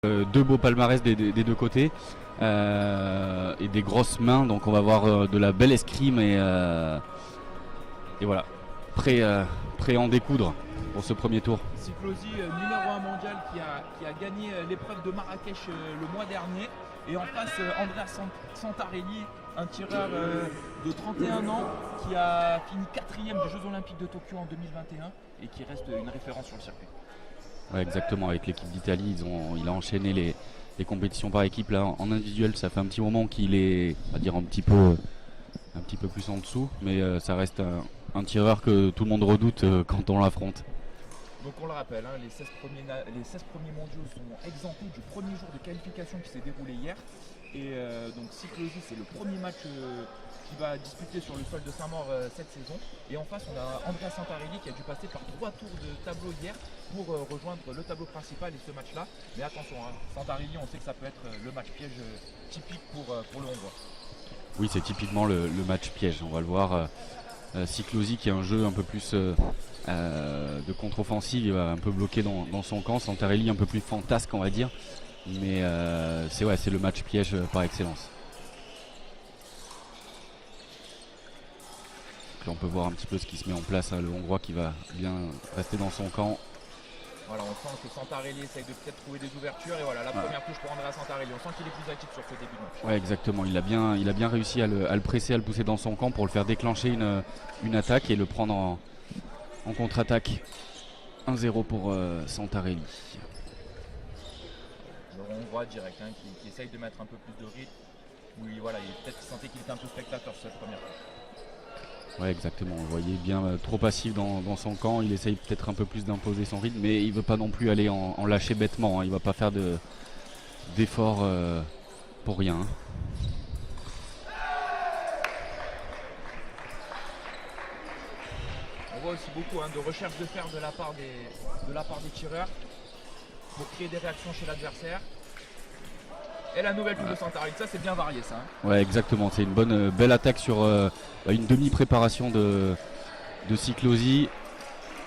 Deux beaux palmarès des deux côtés et des grosses mains, donc on va voir de la belle escrime et voilà, prêt à en découdre pour ce premier tour. Siklosi, numéro 1 mondial qui a gagné l'épreuve de Marrakech le mois dernier. Et en face, Andrea Santarelli, un tireur de 31 ans qui a fini 4e des Jeux Olympiques de Tokyo en 2021 et qui reste une référence sur le circuit. Ouais, exactement, avec l'équipe d'Italie, il a enchaîné les compétitions par équipe. Là, en individuel, ça fait un petit moment qu'il est, on va dire, un petit peu plus en dessous, mais ça reste un tireur que tout le monde redoute quand on l'affronte. Donc on le rappelle, les 16 premiers mondiaux sont exemptés du premier jour de qualification qui s'est déroulé hier. Et donc Siklosi, c'est le premier match qu'il va disputer sur le sol de Saint-Maur cette saison. Et en face, on a Andrea Santarelli qui a dû passer par 3 tours de tableau hier pour rejoindre le tableau principal et ce match-là. Mais attention, Santarelli, on sait que ça peut être le match piège typique pour le Hongrois. Oui, c'est typiquement le match piège, on va le voir. Siklosi qui a un jeu un peu plus de contre-offensive, il va un peu bloquer dans son camp. Santarelli un peu plus fantasque, on va dire. Mais c'est le match piège par excellence. Donc là on peut voir un petit peu ce qui se met en place, le Hongrois qui va bien rester dans son camp. Voilà, on sent que Santarelli essaye de peut-être trouver des ouvertures et voilà la première touche pour Andrea Santarelli. On sent qu'il est plus actif sur ce début de match. Ouais, exactement, il a bien réussi à le presser, à le pousser dans son camp pour le faire déclencher une attaque et le prendre en contre-attaque. 1-0 pour Santarelli. Le Hongrois direct qui essaye de mettre un peu plus de rythme. Oui, voilà, peut-être qu'il sentait qu'il était un peu spectateur sur cette première touche. Ouais, exactement, vous voyez bien trop passif dans son camp, il essaye peut-être un peu plus d'imposer son rythme, mais il veut pas non plus aller en lâcher bêtement, il va pas faire d'efforts pour rien. On voit aussi beaucoup de recherche de fer de la part des tireurs pour créer des réactions chez l'adversaire. Et la nouvelle touche de Santarelli, ça c'est bien varié ça. Ouais, exactement, c'est une belle attaque sur une demi-préparation de Siklosi.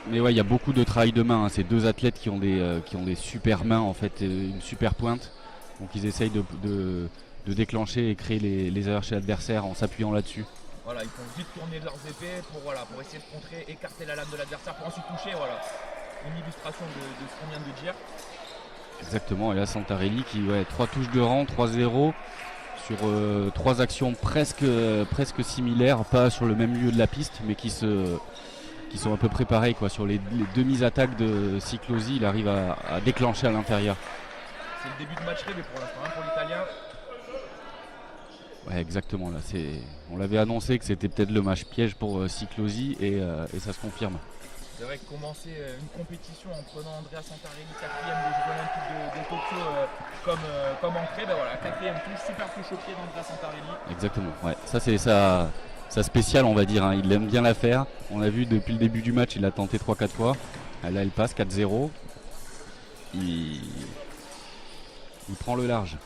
Mais ouais, il y a beaucoup de travail de main, ces deux athlètes qui ont des super mains en fait, une super pointe. Donc ils essayent de déclencher et créer les erreurs chez l'adversaire en s'appuyant là-dessus. Voilà, ils font vite tourner leurs épées pour essayer de contrer, écarter la lame de l'adversaire pour ensuite toucher. Voilà, une illustration de ce qu'on vient de dire. Exactement, et là Santarelli qui 3 touches de rang, 3-0 sur 3 actions presque similaires, pas sur le même lieu de la piste, mais qui sont à peu près pareilles sur les demi-attaques de Siklosi, il arrive à déclencher à l'intérieur. C'est le début de match rêvé pour l'instant pour l'Italien. Ouais, exactement, là on l'avait annoncé que c'était peut-être le match piège pour Siklosi et ça se confirme. C'est vrai que commencer une compétition en prenant Andrea Santarelli 4e des Jeux Olympiques de Tokyo comme entrée, 4e touche, super touche au pied d'Andrea Santarelli. Exactement, ouais. Ça c'est sa spéciale, on va dire, il aime bien la faire. On a vu depuis le début du match, il a tenté 3-4 fois. Là elle passe 4-0. Il prend le large.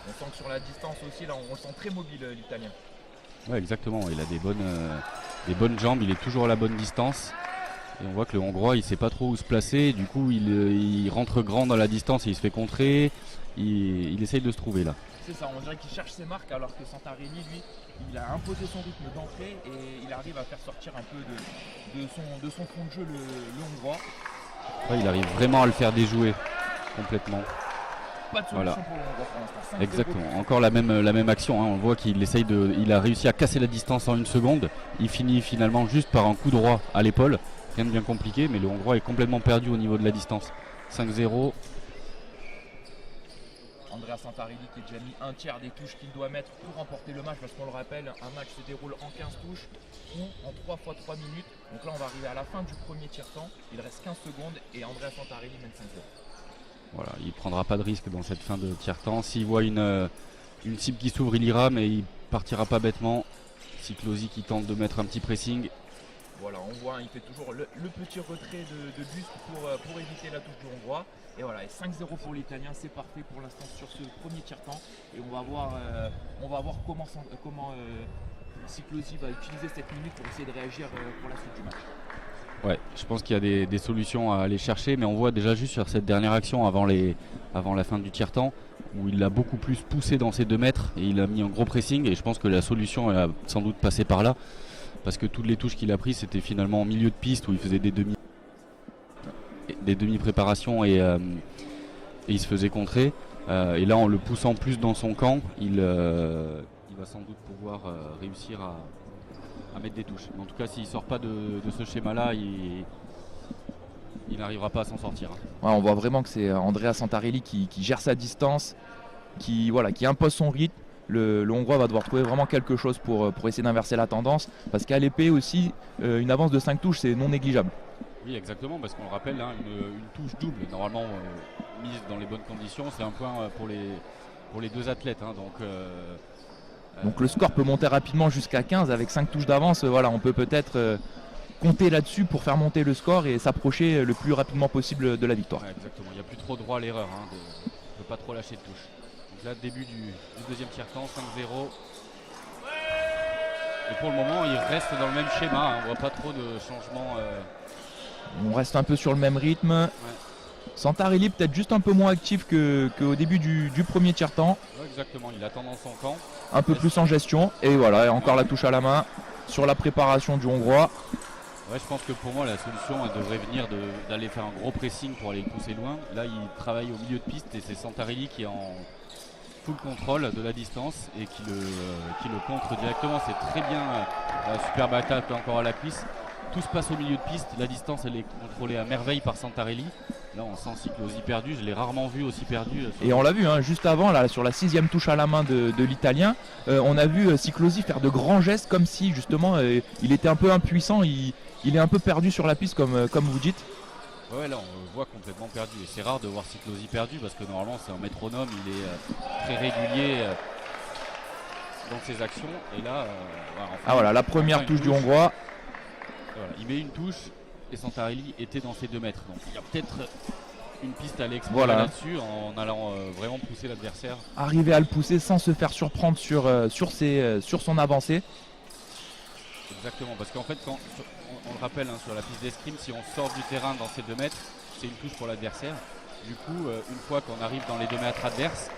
On sent que sur la distance aussi, là on le sent très mobile l'Italien. Ouais, exactement, il a des bonnes jambes, il est toujours à la bonne distance. Et on voit que le Hongrois il sait pas trop où se placer, du coup il rentre grand dans la distance et il se fait contrer, il essaye de se trouver là. C'est ça, on dirait qu'il cherche ses marques alors que Santarelli lui il a imposé son rythme d'entrée et il arrive à faire sortir un peu de son fond de jeu le Hongrois. Ouais, il arrive vraiment à le faire déjouer complètement. Pas de solution pour le Hongrois pour l'instant. Exactement, encore la même action, on voit il a réussi à casser la distance en une seconde, il finit finalement juste par un coup droit à l'épaule. Rien de bien compliqué, mais le Hongrois est complètement perdu au niveau de la distance. 5-0. Andrea Santarelli qui a déjà mis un tiers des touches qu'il doit mettre pour remporter le match, parce qu'on le rappelle, un match se déroule en 15 touches ou en 3 fois 3 minutes. Donc là on va arriver à la fin du premier tiers-temps, il reste 15 secondes et Andrea Santarelli mène 5-0. Voilà, il ne prendra pas de risque dans cette fin de tiers-temps. S'il voit une cible qui s'ouvre, il ira, mais il partira pas bêtement. Siklosi qui tente de mettre un petit pressing. Voilà, on voit, il fait toujours le petit retrait de buste pour éviter la touche du Hongrois. Et voilà, et 5-0 pour l'Italien, c'est parfait pour l'instant sur ce premier tiers-temps. Et on va voir comment Siklosi va utiliser cette minute pour essayer de réagir pour la suite du match. Ouais, je pense qu'il y a des solutions à aller chercher, mais on voit déjà juste sur cette dernière action avant la fin du tiers-temps, où il a beaucoup plus poussé dans ses 2 mètres et il a mis un gros pressing, et je pense que la solution elle a sans doute passé par là, parce que toutes les touches qu'il a prises c'était finalement en milieu de piste où il faisait des demi-préparations et il se faisait contrer. Et là en le poussant plus dans son camp, il va sans doute pouvoir réussir à mettre des touches. Mais en tout cas, s'il ne sort pas de ce schéma-là, il n'arrivera pas à s'en sortir. Ouais, on voit vraiment que c'est Andrea Santarelli qui gère sa distance, qui impose son rythme. Le Hongrois va devoir trouver vraiment quelque chose pour essayer d'inverser la tendance, parce qu'à l'épée aussi, une avance de 5 touches, c'est non négligeable. Oui, exactement, parce qu'on le rappelle, hein, une touche double, normalement mise dans les bonnes conditions, c'est un point pour les 2 athlètes. Hein, donc le score peut monter rapidement jusqu'à 15 avec 5 touches d'avance. Voilà, on peut peut-être compter là-dessus pour faire monter le score et s'approcher le plus rapidement possible de la victoire. Ouais, exactement, il n'y a plus trop droit à l'erreur, hein, on ne peut pas trop lâcher de touche. Donc là, début du deuxième tiers-temps, 5-0. Et pour le moment, il reste dans le même schéma, hein, on ne voit pas trop de changements. On reste un peu sur le même rythme. Ouais. Santarelli peut-être juste un peu moins actif qu'au début du premier tiers-temps. Ouais, exactement, il attend dans son camp. Un peu plus en gestion. Et voilà, encore la touche à la main sur la préparation du Hongrois. Ouais, je pense que pour moi, la solution elle devrait venir d'aller faire un gros pressing pour aller le pousser loin. Là, il travaille au milieu de piste et c'est Santarelli qui est en full contrôle de la distance et qui le contre directement. C'est très bien, superbe attaque encore à la cuisse. Tout se passe au milieu de piste, la distance elle est contrôlée à merveille par Santarelli. Là on sent Siklosi perdu, je l'ai rarement vu aussi perdu. Et on l'a vu hein, juste avant, là, sur la 6e touche à la main de l'Italien, on a vu Siklosi faire de grands gestes comme si justement il était un peu impuissant, il est un peu perdu sur la piste comme vous dites. Ouais, là on le voit complètement perdu et c'est rare de voir Siklosi perdu parce que normalement c'est un métronome, il est très régulier dans ses actions et là... voilà, la première touche du Hongrois. Voilà, il met une touche et Santarelli était dans ses 2 mètres. Donc il y a peut-être une piste à aller explorer là-dessus en allant vraiment pousser l'adversaire. Arriver à le pousser sans se faire surprendre sur son avancée. Exactement, parce qu'en fait, quand on le rappelle hein, sur la piste d'escrime, si on sort du terrain dans ses 2 mètres, c'est une touche pour l'adversaire. Du coup, une fois qu'on arrive dans les 2 mètres adverses,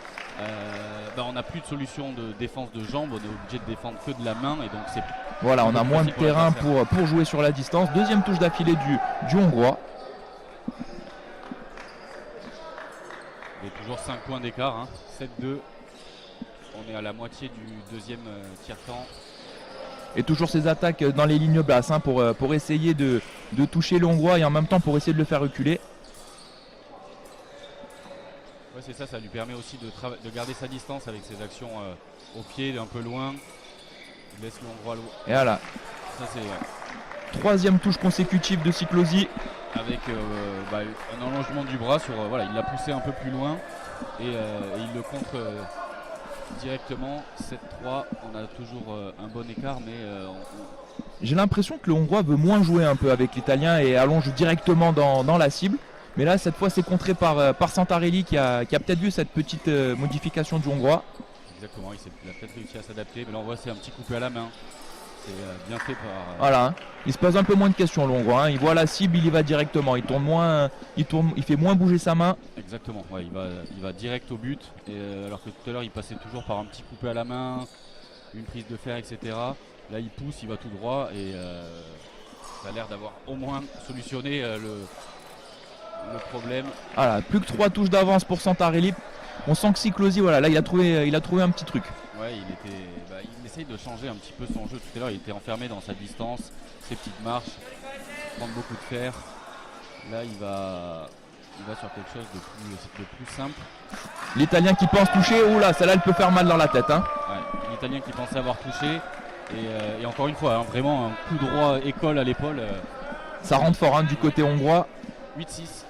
on n'a plus de solution de défense de jambes, on est obligé de défendre que de la main et donc c'est... Voilà, on a moins de terrain pour jouer sur la distance. Deuxième touche d'affilée du Hongrois. Et toujours 5 points d'écart, hein. 7-2. On est à la moitié du deuxième tiers-temps. Et toujours ces attaques dans les lignes basses hein, pour essayer de toucher le Hongrois et en même temps pour essayer de le faire reculer. Ouais, c'est ça, ça lui permet aussi de garder sa distance avec ses actions au pied, un peu loin. Il laisse le Hongrois loin. Et voilà. Ça, c'est, 3e touche consécutive de Siklosi. Avec un allongement du bras sur il l'a poussé un peu plus loin et il le contre directement. 7-3, on a toujours un bon écart mais j'ai l'impression que le Hongrois veut moins jouer un peu avec l'Italien et allonge directement dans la cible. Mais là cette fois c'est contré par Santarelli qui a peut-être vu cette petite modification du Hongrois. Exactement, il a peut-être réussi à s'adapter, mais là on voit c'est un petit coupé à la main. C'est bien fait par... Voilà, il se pose un peu moins de questions le Hongrois, hein. Il voit la cible, il y va directement, il fait moins bouger sa main. Exactement, ouais, il va direct au but, alors que tout à l'heure il passait toujours par un petit coupé à la main, une prise de fer, etc. Là il pousse, il va tout droit et ça a l'air d'avoir au moins solutionné le problème. Voilà, plus que 3 touches d'avance pour Santarelli. On sent que Siklosi, voilà, là il a trouvé un petit truc. Ouais, il essaye de changer un petit peu son jeu. Tout à l'heure, il était enfermé dans sa distance, ses petites marches, prendre beaucoup de fer. Là, il va sur quelque chose de plus simple. L'Italien qui pense toucher, oula, celle-là elle peut faire mal dans la tête. Hein. Ouais, l'Italien qui pensait avoir touché. Et encore une fois, hein, vraiment un coup droit école à l'épaule. Ça rentre fort hein, du côté hongrois. 8-6.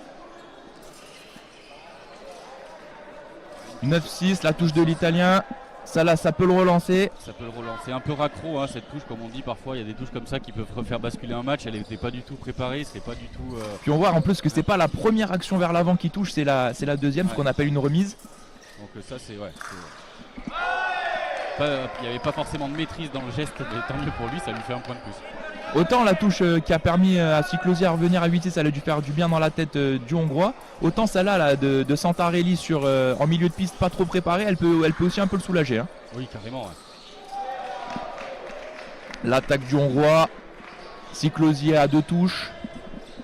9-6, la touche de l'Italien. Ça là, ça peut le relancer. Ça peut le relancer. Un peu raccro hein, cette touche, comme on dit parfois. Il y a des touches comme ça qui peuvent refaire basculer un match. Elle n'était pas du tout préparée. C'est pas du tout. Puis on voit en plus que c'est pas la première action vers l'avant qui touche, c'est la deuxième, ce qu'on appelle une remise. Donc ça c'est il n'y avait pas forcément de maîtrise dans le geste, mais tant mieux pour lui, ça lui fait un point de plus. Autant la touche qui a permis à Cyclosi à revenir à 8-6, elle a dû faire du bien dans la tête du Hongrois. Autant celle-là là, de Santarelli en milieu de piste pas trop préparée, elle peut aussi un peu le soulager. Hein. Oui, carrément. Ouais. L'attaque du Hongrois, Cyclosi à 2 touches.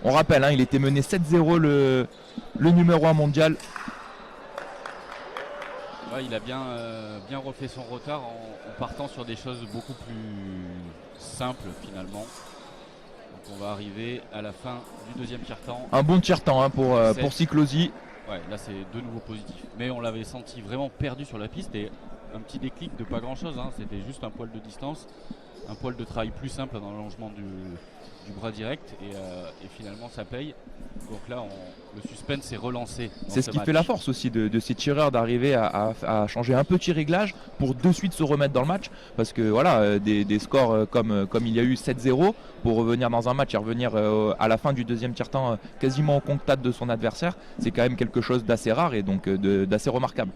On rappelle, hein, il était mené 7-0 le numéro 1 mondial. Ouais, il a bien refait son retard en partant sur des choses beaucoup plus simples finalement. Donc on va arriver à la fin du deuxième tiers-temps. Un bon tiers-temps hein, pour Cyclosi. Ouais, là c'est de nouveau positif. Mais on l'avait senti vraiment perdu sur la piste et un petit déclic de pas grand-chose. Hein. C'était juste un poil de distance, un poil de travail plus simple dans l'allongement du bras direct et finalement ça paye. Donc là le suspense est relancé. C'est ce qui fait la force aussi de ces tireurs d'arriver à changer un petit réglage pour de suite se remettre dans le match, parce que voilà des scores comme il y a eu 7-0 pour revenir dans un match et revenir à la fin du deuxième tiers-temps quasiment au contact de son adversaire, c'est quand même quelque chose d'assez rare et donc d'assez remarquable.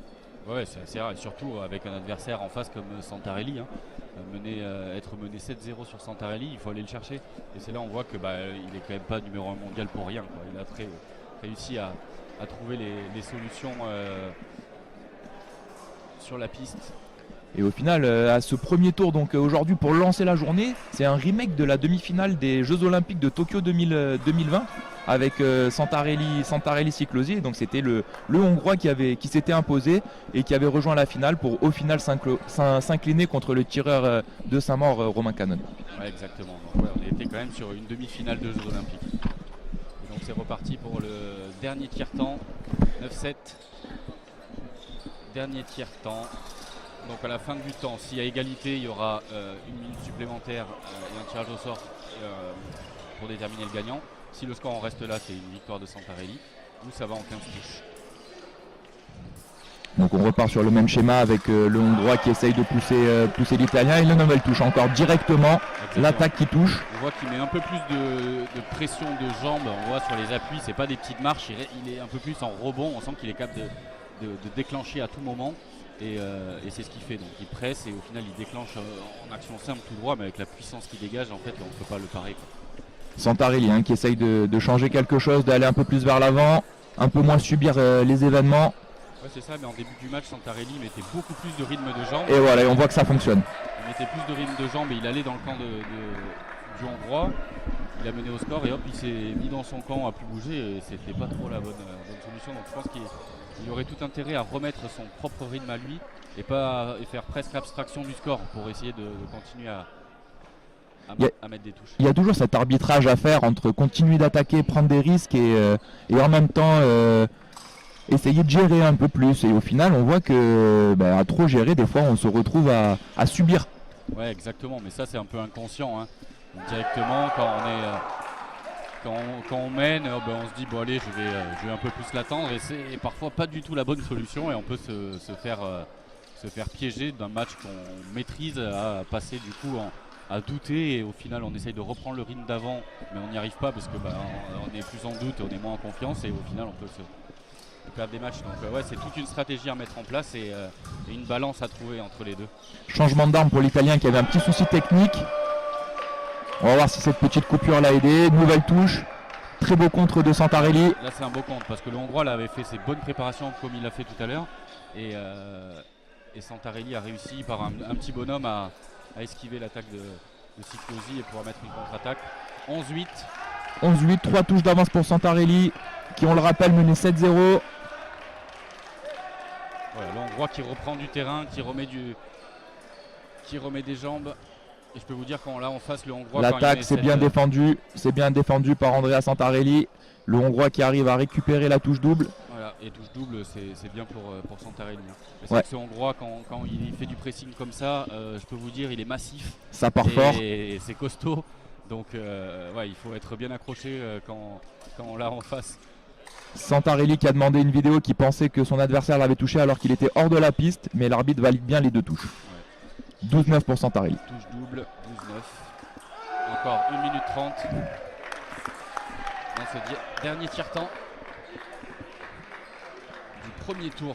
Ouais, c'est assez rare, et surtout avec un adversaire en face comme Santarelli. Hein. Être mené 7-0 sur Santarelli, il faut aller le chercher. Et c'est là on voit que il est quand même pas numéro 1 mondial pour rien. Quoi. Il a réussi à trouver les solutions sur la piste. Et au final, à ce premier tour, donc aujourd'hui pour lancer la journée, c'est un remake de la demi-finale des Jeux Olympiques de Tokyo 2020 avec Santarelli Cyclosi. Donc c'était le Hongrois qui s'était imposé et qui avait rejoint la finale pour au final s'incliner contre le tireur de Saint-Maur, Romain Canon. Ouais, exactement. Donc, ouais, on était quand même sur une demi-finale de Jeux Olympiques. Et donc c'est reparti pour le dernier tiers-temps, 9-7. Dernier tiers-temps. Donc à la fin du temps, s'il y a égalité, il y aura une minute supplémentaire et un tirage au sort pour déterminer le gagnant. Si le score en reste là, c'est une victoire de Santarelli. Nous, ça va en 15 touches. Donc on repart sur le même schéma avec le Hongrois qui essaye de pousser l'Italien et la nouvelle touche encore directement. Exactement. L'attaque qui touche. On voit qu'il met un peu plus de pression de jambes. On voit sur les appuis, c'est pas des petites marches. Il est un peu plus en rebond. On sent qu'il est capable de déclencher à tout moment. Et c'est ce qu'il fait. Donc il presse et au final il déclenche en action simple tout droit, mais avec la puissance qu'il dégage, en fait, on ne peut pas le parer. Quoi. Santarelli qui essaye de changer quelque chose, d'aller un peu plus vers l'avant, un peu moins subir les événements. Ouais, c'est ça, mais en début du match, Santarelli mettait beaucoup plus de rythme de jambes. Et voilà, et on voit que ça fonctionne. Il mettait plus de rythme de jambes et il allait dans le camp du Hongrois. Il a mené au score et hop, il s'est mis dans son camp, a pu bouger et c'était pas trop la bonne solution. Donc je pense qu'il aurait tout intérêt à remettre son propre rythme à lui et faire presque abstraction du score pour essayer de continuer à mettre des touches. Il y a toujours cet arbitrage à faire entre continuer d'attaquer, prendre des risques et en même temps essayer de gérer un peu plus. Et au final, on voit que à trop gérer, des fois, on se retrouve à subir. Ouais, exactement. Mais ça, c'est un peu inconscient. Hein. Donc, directement, quand on mène, on se dit bon allez, je vais un peu plus l'attendre. Et c'est parfois pas du tout la bonne solution. Et on peut se faire piéger d'un match qu'on maîtrise à passer du coup à douter, et au final on essaye de reprendre le rythme d'avant, mais on n'y arrive pas parce que on est plus en doute, on est moins en confiance et au final on peut se perdre des matchs. Donc ouais, c'est toute une stratégie à mettre en place et une balance à trouver entre les deux. Changement d'arme pour l'Italien qui avait un petit souci technique. On va voir si cette petite coupure l'a aidé. Nouvelle touche, très beau contre de Santarelli. Là c'est un beau contre parce que le Hongrois là, avait fait ses bonnes préparations comme il l'a fait tout à l'heure et Santarelli a réussi par un petit bonhomme à esquiver l'attaque de Cyclosi et pouvoir mettre une contre-attaque. 11-8. 11-8, 3 touches d'avance pour Santarelli qui, on le rappelle, menait 7-0. Voilà, le Hongrois qui reprend du terrain, qui remet des jambes. Et je peux vous dire qu'on l'a en face le Hongrois. L'attaque c'est bien défendu par Andrea Santarelli. Le Hongrois qui arrive à récupérer la touche double. Voilà, et touche double c'est bien pour Santarelli. Ouais. Ce Hongrois quand il fait du pressing comme ça, je peux vous dire il est massif. Ça part fort. Et c'est costaud. Donc il faut être bien accroché quand on l'a en face. Santarelli qui a demandé une vidéo, qui pensait que son adversaire l'avait touché alors qu'il était hors de la piste, mais l'arbitre valide bien les deux touches. Ouais. 12-9 pour Santarelli. Touche double, 12-9. Encore 1 minute 30 dans ce dernier tiers-temps du premier tour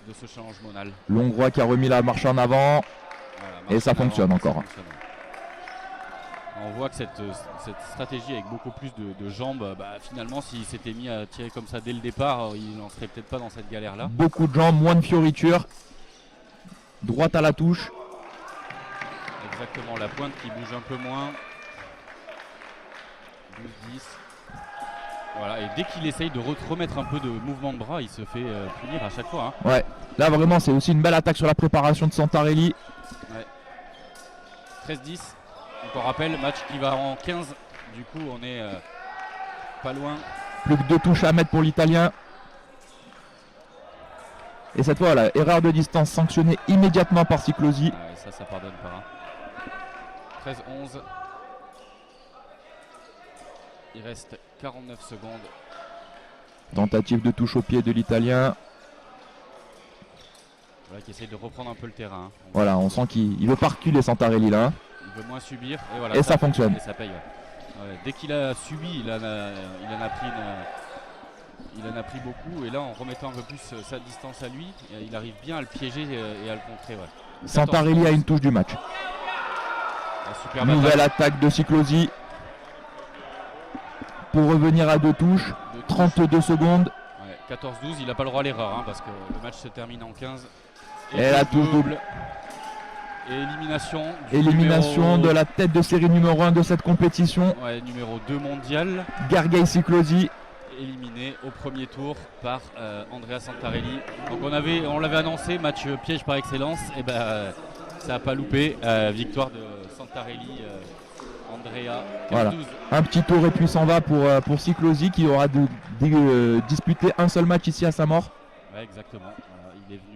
de ce challenge monal. L'Hongrois qui a remis la marche en avant, voilà, et ça fonctionne encore. On voit que cette stratégie avec beaucoup plus de jambes, finalement s'il s'était mis à tirer comme ça dès le départ, il n'en serait peut-être pas dans cette galère là. Beaucoup de jambes, moins de fioritures. Droite à la touche. Exactement, la pointe qui bouge un peu moins. 12-10. Voilà, et dès qu'il essaye de remettre un peu de mouvement de bras, il se fait punir à chaque fois. Ouais, là vraiment c'est aussi une belle attaque sur la préparation de Santarelli. Ouais. 13-10. Donc on rappelle, match qui va en 15. Du coup, on est pas loin. Plus que 2 touches à mettre pour l'Italien. Et cette fois, voilà, erreur de distance sanctionnée immédiatement par Ciclosi. Ouais, ça pardonne pas. 13-11. Il reste 49 secondes. Tentative de touche au pied de l'Italien. Voilà, qui essaye de reprendre un peu le terrain. Voilà, on sent qu'il veut pas reculer Santarelli là. Il veut moins subir. Et, voilà, et ça fonctionne. Et ça paye. Ouais, dès qu'il a subi, il en a pris beaucoup. Et là, en remettant un peu plus sa distance à lui, il arrive bien à le piéger et à le contrer. Ouais. Santarelli a une touche du match. Nouvelle attaque de Ciclosi. Pour revenir à 2 touches. 32 secondes. Ouais, 14-12, il n'a pas le droit à l'erreur parce que le match se termine en 15. Et la touche double. Et élimination de la tête de série numéro 1 de cette compétition. Ouais, numéro 2 mondial. Gargay Ciclosi. Éliminé au premier tour par Andrea Santarelli. Donc on l'avait annoncé, match piège par excellence. Et ça n'a pas loupé. Victoire de Santarelli. Andrea. Voilà. Un petit tour et puis s'en va pour Ciclosi qui aura disputé un seul match ici à sa mort. Ouais, exactement. Il est venu.